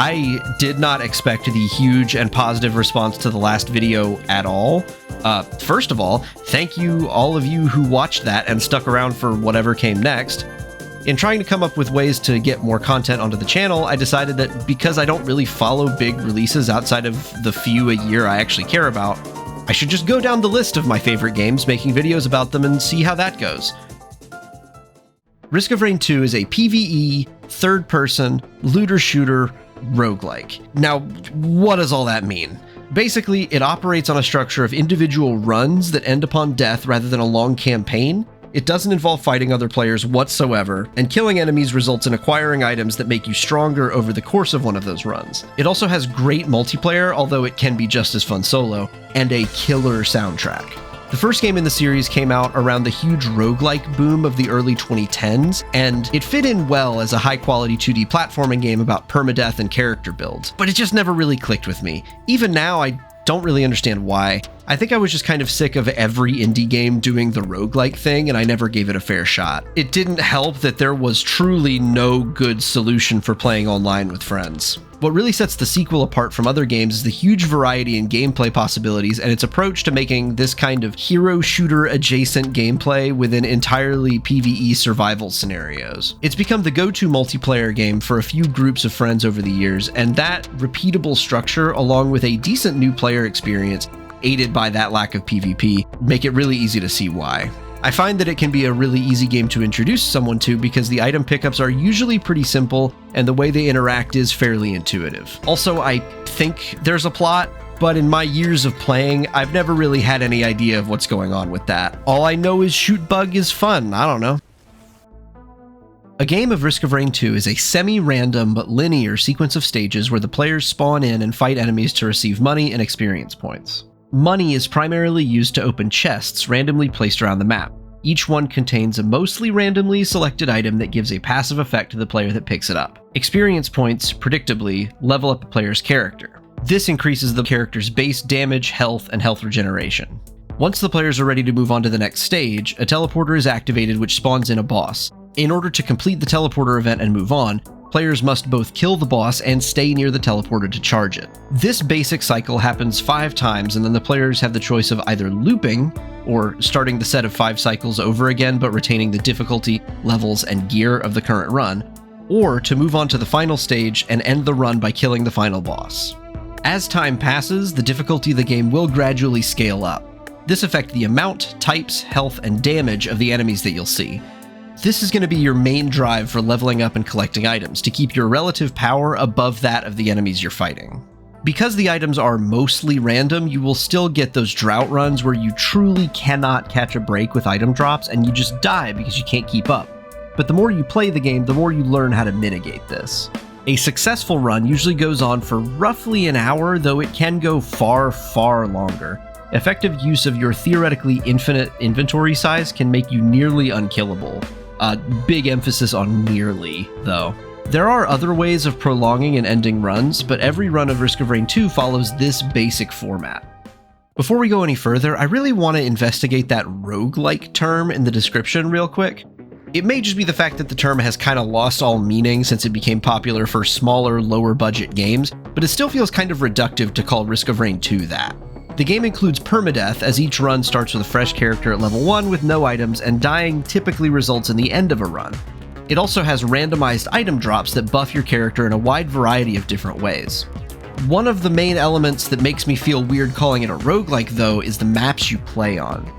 I did not expect the huge and positive response to the last video at all. First of all, thank you all of you who watched that and stuck around for whatever came next. In trying to come up with ways to get more content onto the channel, I decided that because I don't really follow big releases outside of the few a year I actually care about, I should just go down the list of my favorite games, making videos about them, and see how that goes. Risk of Rain 2 is a PvE, third-person, looter-shooter roguelike. Now, what does all that mean? Basically, it operates on a structure of individual runs that end upon death rather than a long campaign. It doesn't involve fighting other players whatsoever, and killing enemies results in acquiring items that make you stronger over the course of one of those runs. It also has great multiplayer, although it can be just as fun solo, and a killer soundtrack. The first game in the series came out around the huge roguelike boom of the early 2010s, and it fit in well as a high-quality 2D platforming game about permadeath and character builds, but it just never really clicked with me. Even now, I don't really understand why. I think I was just kind of sick of every indie game doing the roguelike thing, and I never gave it a fair shot. It didn't help that there was truly no good solution for playing online with friends. What really sets the sequel apart from other games is the huge variety in gameplay possibilities and its approach to making this kind of hero shooter adjacent gameplay within entirely PvE survival scenarios. It's become the go-to multiplayer game for a few groups of friends over the years, and that repeatable structure, along with a decent new player experience, aided by that lack of PvP, make it really easy to see why. I find that it can be a really easy game to introduce someone to because the item pickups are usually pretty simple and the way they interact is fairly intuitive. Also, I think there's a plot, but in my years of playing, I've never really had any idea of what's going on with that. All I know is shoot bug is fun, I don't know. A game of Risk of Rain 2 is a semi-random but linear sequence of stages where the players spawn in and fight enemies to receive money and experience points. Money is primarily used to open chests randomly placed around the map. Each one contains a mostly randomly selected item that gives a passive effect to the player that picks it up. Experience points, predictably, level up a player's character. This increases the character's base damage, health, and health regeneration. Once the players are ready to move on to the next stage, a teleporter is activated which spawns in a boss. In order to complete the teleporter event and move on, players must both kill the boss and stay near the teleporter to charge it. This basic cycle happens 5 times, and then the players have the choice of either looping, or starting the set of 5 cycles over again but retaining the difficulty, levels, and gear of the current run, or to move on to the final stage and end the run by killing the final boss. As time passes, the difficulty of the game will gradually scale up. This affects the amount, types, health, and damage of the enemies that you'll see. This is going to be your main drive for leveling up and collecting items, to keep your relative power above that of the enemies you're fighting. Because the items are mostly random, you will still get those drought runs where you truly cannot catch a break with item drops and you just die because you can't keep up. But the more you play the game, the more you learn how to mitigate this. A successful run usually goes on for roughly an hour, though it can go far, far longer. Effective use of your theoretically infinite inventory size can make you nearly unkillable. Big emphasis on nearly, though. There are other ways of prolonging and ending runs, but every run of Risk of Rain 2 follows this basic format. Before we go any further, I really want to investigate that roguelike term in the description real quick. It may just be the fact that the term has kind of lost all meaning since it became popular for smaller, lower budget games, but it still feels kind of reductive to call Risk of Rain 2 that. The game includes permadeath, as each run starts with a fresh character at level 1 with no items, and dying typically results in the end of a run. It also has randomized item drops that buff your character in a wide variety of different ways. One of the main elements that makes me feel weird calling it a roguelike, though, is the maps you play on.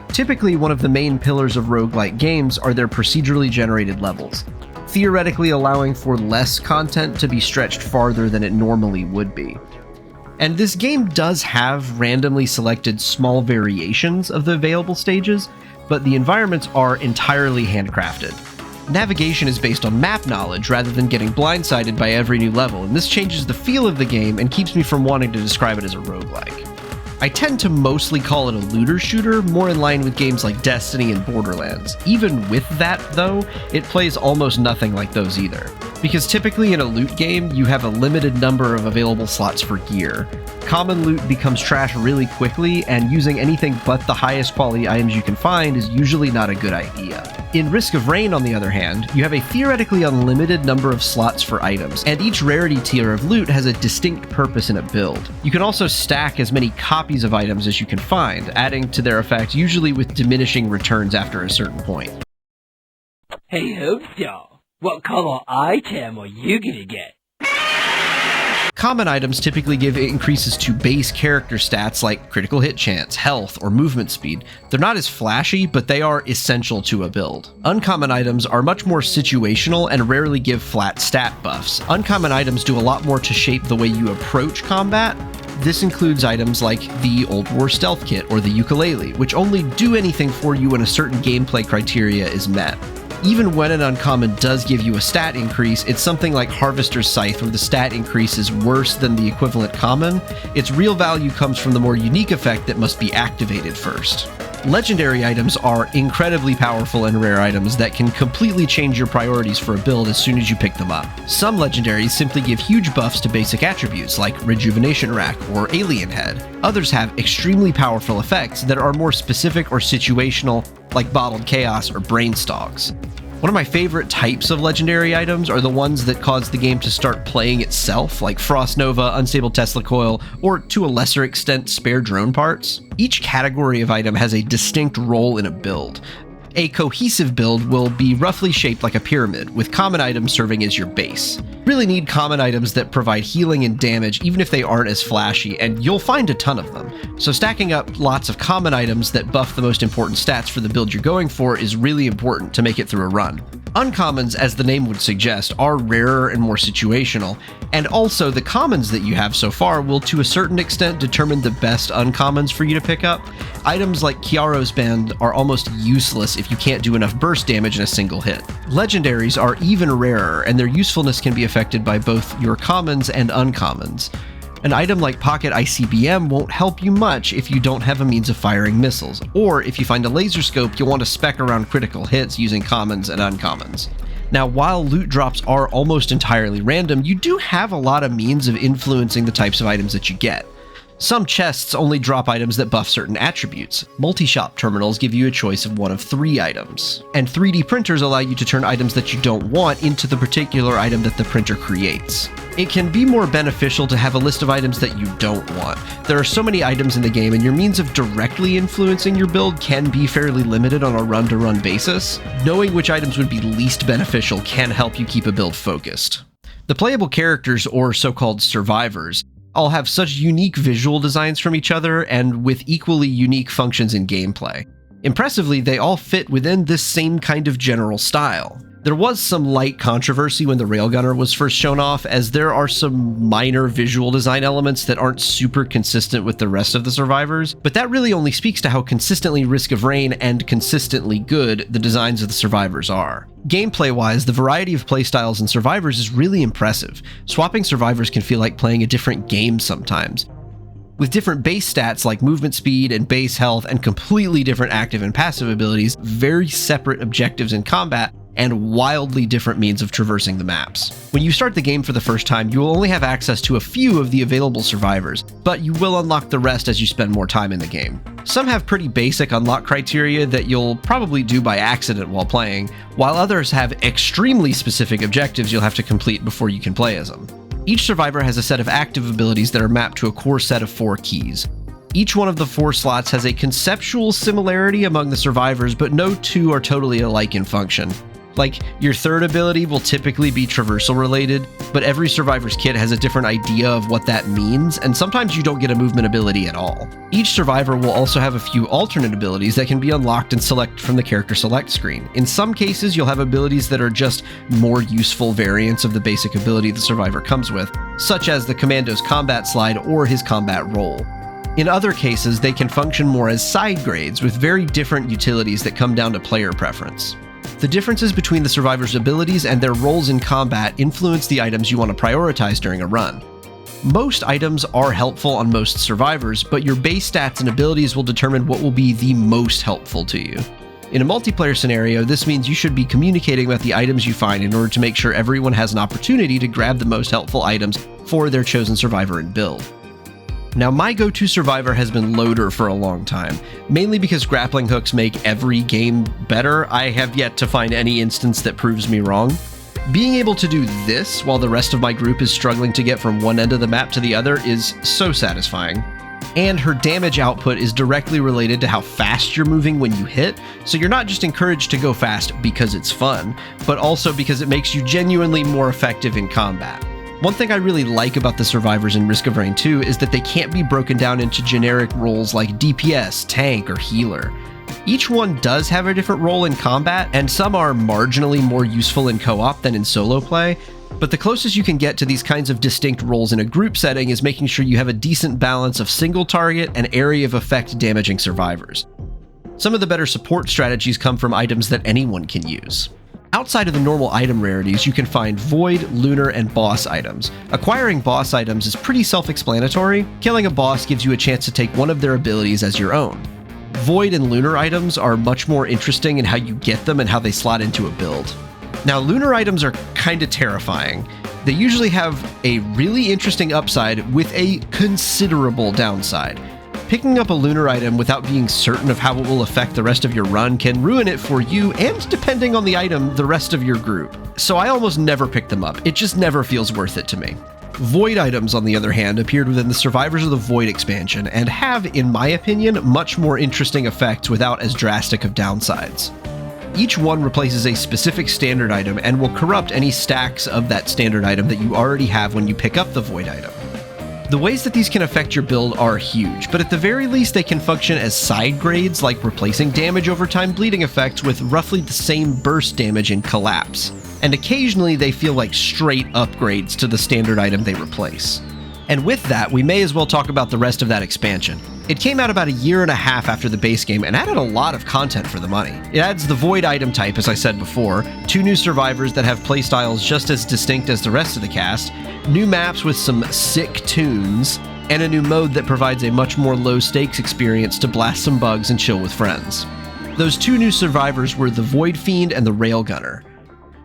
Typically, one of the main pillars of roguelike games are their procedurally generated levels, theoretically allowing for less content to be stretched farther than it normally would be. And this game does have randomly selected small variations of the available stages, but the environments are entirely handcrafted. Navigation is based on map knowledge rather than getting blindsided by every new level, and this changes the feel of the game and keeps me from wanting to describe it as a roguelike. I tend to mostly call it a looter shooter, more in line with games like Destiny and Borderlands. Even with that, though, it plays almost nothing like those either. Because typically in a loot game, you have a limited number of available slots for gear. Common loot becomes trash really quickly, and using anything but the highest quality items you can find is usually not a good idea. In Risk of Rain, on the other hand, you have a theoretically unlimited number of slots for items, and each rarity tier of loot has a distinct purpose in a build. You can also stack as many copies of items as you can find, adding to their effect, usually with diminishing returns after a certain point. Hey Hoopstar, what color item are you gonna get? Common items typically give increases to base character stats like critical hit chance, health, or movement speed. They're not as flashy, but they are essential to a build. Uncommon items are much more situational and rarely give flat stat buffs. Uncommon items do a lot more to shape the way you approach combat. This includes items like the Old War Stealth Kit or the Ukulele, which only do anything for you when a certain gameplay criteria is met. Even when an uncommon does give you a stat increase, it's something like Harvester's Scythe where the stat increase is worse than the equivalent common. Its real value comes from the more unique effect that must be activated first. Legendary items are incredibly powerful and rare items that can completely change your priorities for a build as soon as you pick them up. Some legendaries simply give huge buffs to basic attributes like Rejuvenation Rack or Alien Head. Others have extremely powerful effects that are more specific or situational, like Bottled Chaos or Brainstalks. One of my favorite types of legendary items are the ones that cause the game to start playing itself, like Frost Nova, Unstable Tesla Coil, or to a lesser extent, spare drone parts. Each category of item has a distinct role in a build. A cohesive build will be roughly shaped like a pyramid, with common items serving as your base. Really need common items that provide healing and damage even if they aren't as flashy, and you'll find a ton of them. So stacking up lots of common items that buff the most important stats for the build you're going for is really important to make it through a run. Uncommons, as the name would suggest, are rarer and more situational, and also the commons that you have so far will to a certain extent determine the best uncommons for you to pick up. Items like Kiaro's Band are almost useless if you can't do enough burst damage in a single hit. Legendaries are even rarer, and their usefulness can be affected by both your commons and uncommons. An item like Pocket ICBM won't help you much if you don't have a means of firing missiles, or if you find a laser scope, you'll want to spec around critical hits using commons and uncommons. Now, while loot drops are almost entirely random, you do have a lot of means of influencing the types of items that you get. Some chests only drop items that buff certain attributes. Multi-shop terminals give you a choice of one of 3 items. And 3D printers allow you to turn items that you don't want into the particular item that the printer creates. It can be more beneficial to have a list of items that you don't want. There are so many items in the game, and your means of directly influencing your build can be fairly limited on a run-to-run basis. Knowing which items would be least beneficial can help you keep a build focused. The playable characters, or so-called survivors, all have such unique visual designs from each other and with equally unique functions in gameplay. Impressively, they all fit within this same kind of general style. There was some light controversy when the Railgunner was first shown off, as there are some minor visual design elements that aren't super consistent with the rest of the survivors, but that really only speaks to how consistently Risk of Rain and consistently good the designs of the survivors are. Gameplay-wise, the variety of playstyles in survivors is really impressive. Swapping survivors can feel like playing a different game sometimes. With different base stats like movement speed and base health and completely different active and passive abilities, very separate objectives in combat, and wildly different means of traversing the maps. When you start the game for the first time, you will only have access to a few of the available survivors, but you will unlock the rest as you spend more time in the game. Some have pretty basic unlock criteria that you'll probably do by accident while playing, while others have extremely specific objectives you'll have to complete before you can play as them. Each survivor has a set of active abilities that are mapped to a core set of 4 keys. Each one of the 4 slots has a conceptual similarity among the survivors, but no 2 are totally alike in function. Like, your third ability will typically be traversal related, but every survivor's kit has a different idea of what that means, and sometimes you don't get a movement ability at all. Each survivor will also have a few alternate abilities that can be unlocked and selected from the character select screen. In some cases, you'll have abilities that are just more useful variants of the basic ability the survivor comes with, such as the commando's combat slide or his combat roll. In other cases, they can function more as side grades with very different utilities that come down to player preference. The differences between the survivors' abilities and their roles in combat influence the items you want to prioritize during a run. Most items are helpful on most survivors, but your base stats and abilities will determine what will be the most helpful to you. In a multiplayer scenario, this means you should be communicating about the items you find in order to make sure everyone has an opportunity to grab the most helpful items for their chosen survivor and build. Now, my go-to survivor has been Loader for a long time, mainly because grappling hooks make every game better. I have yet to find any instance that proves me wrong. Being able to do this while the rest of my group is struggling to get from one end of the map to the other is so satisfying. And her damage output is directly related to how fast you're moving when you hit, so you're not just encouraged to go fast because it's fun, but also because it makes you genuinely more effective in combat. One thing I really like about the survivors in Risk of Rain 2 is that they can't be broken down into generic roles like DPS, tank, or healer. Each one does have a different role in combat, and some are marginally more useful in co-op than in solo play, but the closest you can get to these kinds of distinct roles in a group setting is making sure you have a decent balance of single target and area of effect damaging survivors. Some of the better support strategies come from items that anyone can use. Outside of the normal item rarities, you can find Void, Lunar, and Boss items. Acquiring boss items is pretty self-explanatory. Killing a boss gives you a chance to take one of their abilities as your own. Void and Lunar items are much more interesting in how you get them and how they slot into a build. Now, Lunar items are kinda terrifying. They usually have a really interesting upside with a considerable downside. Picking up a Lunar item without being certain of how it will affect the rest of your run can ruin it for you and, depending on the item, the rest of your group. So I almost never pick them up. It just never feels worth it to me. Void items, on the other hand, appeared within the Survivors of the Void expansion and have, in my opinion, much more interesting effects without as drastic of downsides. Each one replaces a specific standard item and will corrupt any stacks of that standard item that you already have when you pick up the Void item. The ways that these can affect your build are huge, but at the very least they can function as side grades, like replacing damage over time bleeding effects with roughly the same burst damage in Collapse. And occasionally they feel like straight upgrades to the standard item they replace. And with that, we may as well talk about the rest of that expansion. It came out about a year and a half after the base game and added a lot of content for the money. It adds the Void item type, as I said before, 2 new survivors that have playstyles just as distinct as the rest of the cast, new maps with some sick tunes, and a new mode that provides a much more low-stakes experience to blast some bugs and chill with friends. Those 2 new survivors were the Void Fiend and the Railgunner.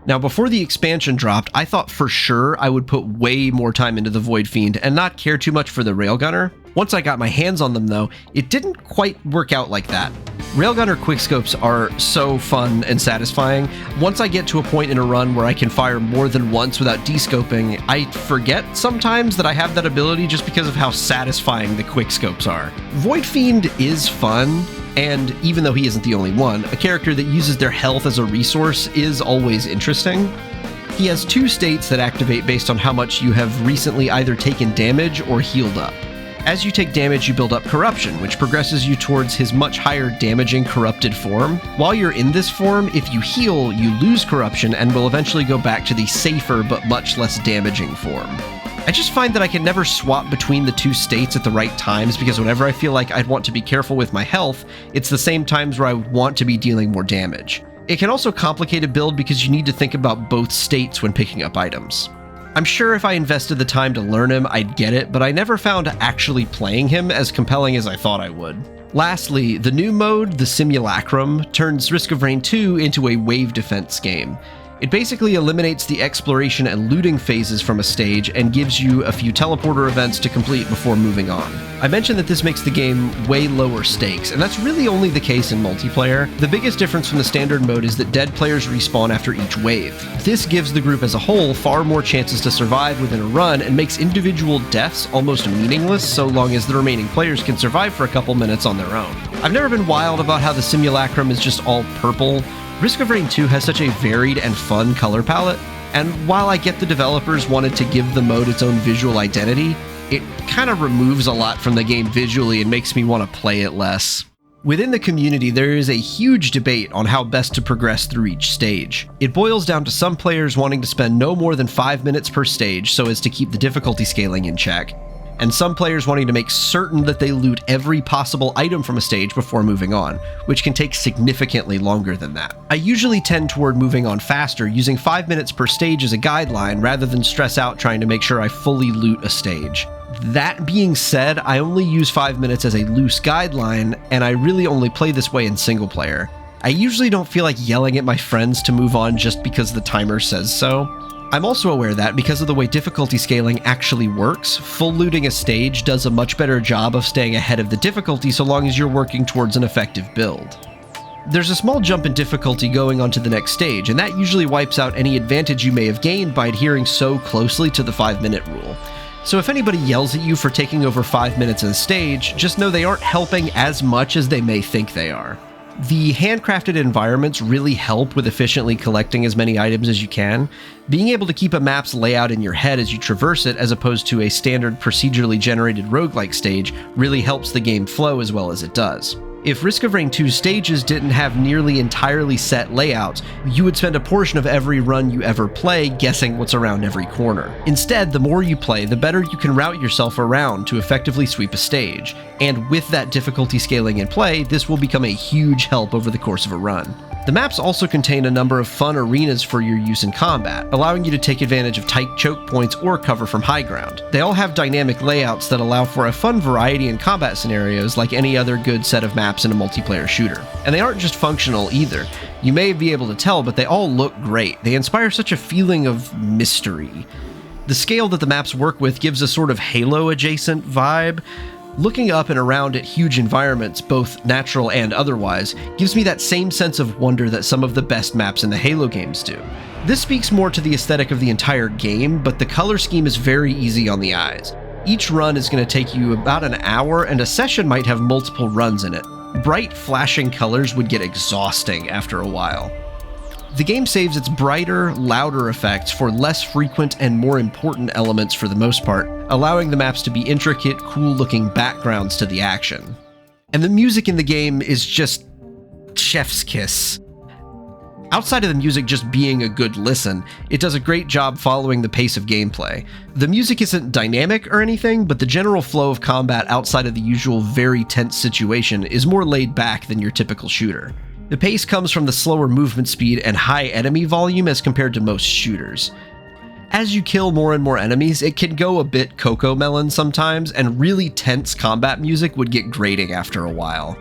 Now, before the expansion dropped, I thought for sure I would put way more time into the Void Fiend and not care too much for the Railgunner. Once I got my hands on them, though, it didn't quite work out like that. Railgunner quickscopes are so fun and satisfying. Once I get to a point in a run where I can fire more than once without descoping, I forget sometimes that I have that ability just because of how satisfying the quickscopes are. Void Fiend is fun, and even though he isn't the only one, a character that uses their health as a resource is always interesting. He has 2 states that activate based on how much you have recently either taken damage or healed up. As you take damage, you build up Corruption, which progresses you towards his much higher damaging corrupted form. While you're in this form, if you heal, you lose Corruption and will eventually go back to the safer but much less damaging form. I just find that I can never swap between the 2 states at the right times because whenever I feel like I'd want to be careful with my health, it's the same times where I would want to be dealing more damage. It can also complicate a build because you need to think about both states when picking up items. I'm sure if I invested the time to learn him, I'd get it, but I never found actually playing him as compelling as I thought I would. Lastly, the new mode, the Simulacrum, turns Risk of Rain 2 into a wave defense game. It basically eliminates the exploration and looting phases from a stage and gives you a few teleporter events to complete before moving on. I mentioned that this makes the game way lower stakes, and that's really only the case in multiplayer. The biggest difference from the standard mode is that dead players respawn after each wave. This gives the group as a whole far more chances to survive within a run and makes individual deaths almost meaningless so long as the remaining players can survive for a couple minutes on their own. I've never been wild about how the Simulacrum is just all purple. Risk of Rain 2 has such a varied and fun color palette, and while I get the developers wanted to give the mode its own visual identity, it kind of removes a lot from the game visually and makes me want to play it less. Within the community, there is a huge debate on how best to progress through each stage. It boils down to some players wanting to spend no more than 5 minutes per stage so as to keep the difficulty scaling in check, and some players wanting to make certain that they loot every possible item from a stage before moving on, which can take significantly longer than that. I usually tend toward moving on faster, using 5 minutes per stage as a guideline rather than stress out trying to make sure I fully loot a stage. That being said, I only use 5 minutes as a loose guideline, and I really only play this way in single player. I usually don't feel like yelling at my friends to move on just because the timer says so. I'm also aware that, because of the way difficulty scaling actually works, full looting a stage does a much better job of staying ahead of the difficulty so long as you're working towards an effective build. There's a small jump in difficulty going on to the next stage, and that usually wipes out any advantage you may have gained by adhering so closely to the 5-minute rule. So if anybody yells at you for taking over 5 minutes in a stage, just know they aren't helping as much as they may think they are. The handcrafted environments really help with efficiently collecting as many items as you can. Being able to keep a map's layout in your head as you traverse it, as opposed to a standard procedurally generated roguelike stage, really helps the game flow as well as it does. If Risk of Rain 2's stages didn't have nearly entirely set layouts, you would spend a portion of every run you ever play guessing what's around every corner. Instead, the more you play, the better you can route yourself around to effectively sweep a stage. And with that difficulty scaling in play, this will become a huge help over the course of a run. The maps also contain a number of fun arenas for your use in combat, allowing you to take advantage of tight choke points or cover from high ground. They all have dynamic layouts that allow for a fun variety in combat scenarios like any other good set of maps in a multiplayer shooter. And they aren't just functional either. You may be able to tell, but they all look great. They inspire such a feeling of mystery. The scale that the maps work with gives a sort of Halo-adjacent vibe. Looking up and around at huge environments, both natural and otherwise, gives me that same sense of wonder that some of the best maps in the Halo games do. This speaks more to the aesthetic of the entire game, but the color scheme is very easy on the eyes. Each run is going to take you about an hour, and a session might have multiple runs in it. Bright, flashing colors would get exhausting after a while. The game saves its brighter, louder effects for less frequent and more important elements for the most part, allowing the maps to be intricate, cool-looking backgrounds to the action. And the music in the game is just chef's kiss. Outside of the music just being a good listen, it does a great job following the pace of gameplay. The music isn't dynamic or anything, but the general flow of combat outside of the usual very tense situation is more laid back than your typical shooter. The pace comes from the slower movement speed and high enemy volume as compared to most shooters. As you kill more and more enemies, it can go a bit Cocomelon sometimes, and really tense combat music would get grating after a while.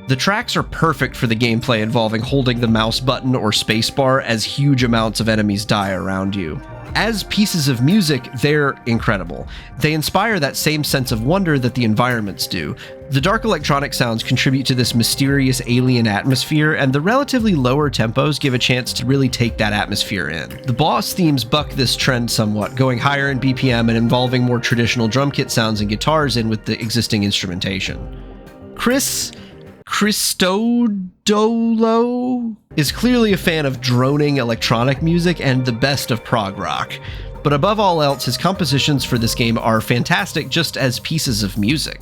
The tracks are perfect for the gameplay involving holding the mouse button or spacebar as huge amounts of enemies die around you. As pieces of music, they're incredible. They inspire that same sense of wonder that the environments do. The dark electronic sounds contribute to this mysterious alien atmosphere, and the relatively lower tempos give a chance to really take that atmosphere in. The boss themes buck this trend somewhat, going higher in BPM and involving more traditional drum kit sounds and guitars in with the existing instrumentation. Christodolo is clearly a fan of droning electronic music and the best of prog rock. But above all else, his compositions for this game are fantastic just as pieces of music.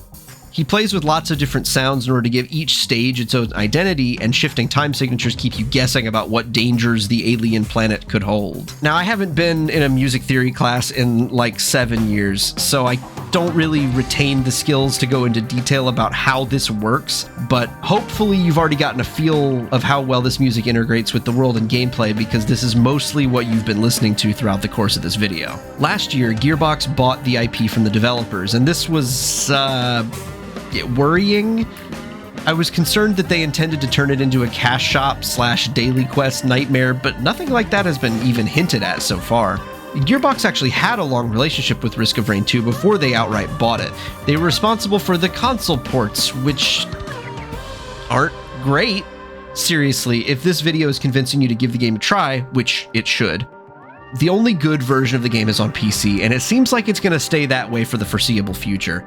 He plays with lots of different sounds in order to give each stage its own identity, and shifting time signatures keep you guessing about what dangers the alien planet could hold. Now, I haven't been in a music theory class in like 7 years, so I don't really retain the skills to go into detail about how this works, but hopefully you've already gotten a feel of how well this music integrates with the world and gameplay, because this is mostly what you've been listening to throughout the course of this video. Last year, Gearbox bought the IP from the developers, and this was, worrying. I was concerned that they intended to turn it into a cash shop / daily quest nightmare, but nothing like that has been even hinted at so far. Gearbox actually had a long relationship with Risk of Rain 2 before they outright bought it. They were responsible for the console ports, which aren't great. Seriously, if this video is convincing you to give the game a try, which it should, the only good version of the game is on PC, and it seems like it's going to stay that way for the foreseeable future.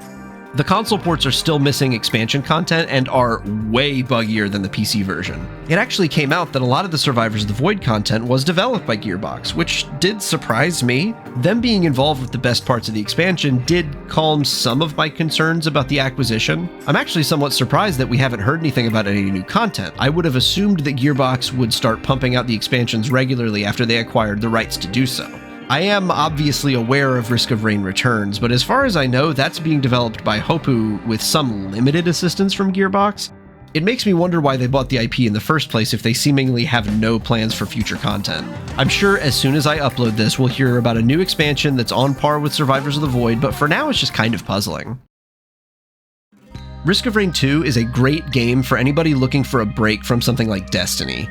The console ports are still missing expansion content and are way buggier than the PC version. It actually came out that a lot of the Survivors of the Void content was developed by Gearbox, which did surprise me. Them being involved with the best parts of the expansion did calm some of my concerns about the acquisition. I'm actually somewhat surprised that we haven't heard anything about any new content. I would have assumed that Gearbox would start pumping out the expansions regularly after they acquired the rights to do so. I am obviously aware of Risk of Rain Returns, but as far as I know, that's being developed by Hopoo with some limited assistance from Gearbox. It makes me wonder why they bought the IP in the first place if they seemingly have no plans for future content. I'm sure as soon as I upload this, we'll hear about a new expansion that's on par with Survivors of the Void, but for now it's just kind of puzzling. Risk of Rain 2 is a great game for anybody looking for a break from something like Destiny.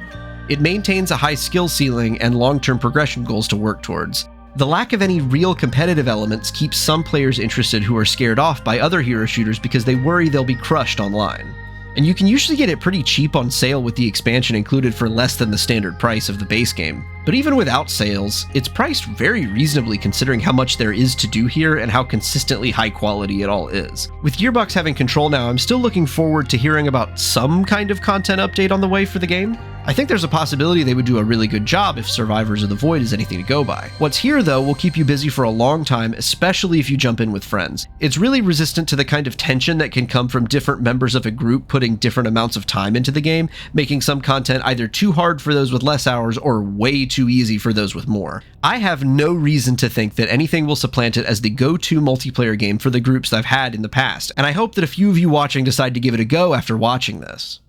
It maintains a high skill ceiling and long-term progression goals to work towards. The lack of any real competitive elements keeps some players interested who are scared off by other hero shooters because they worry they'll be crushed online. And you can usually get it pretty cheap on sale with the expansion included for less than the standard price of the base game. But even without sales, it's priced very reasonably considering how much there is to do here and how consistently high quality it all is. With Gearbox having control now, I'm still looking forward to hearing about some kind of content update on the way for the game. I think there's a possibility they would do a really good job if Survivors of the Void is anything to go by. What's here, though, will keep you busy for a long time, especially if you jump in with friends. It's really resistant to the kind of tension that can come from different members of a group putting different amounts of time into the game, making some content either too hard for those with less hours or way too easy for those with more. I have no reason to think that anything will supplant it as the go-to multiplayer game for the groups I've had in the past, and I hope that a few of you watching decide to give it a go after watching this.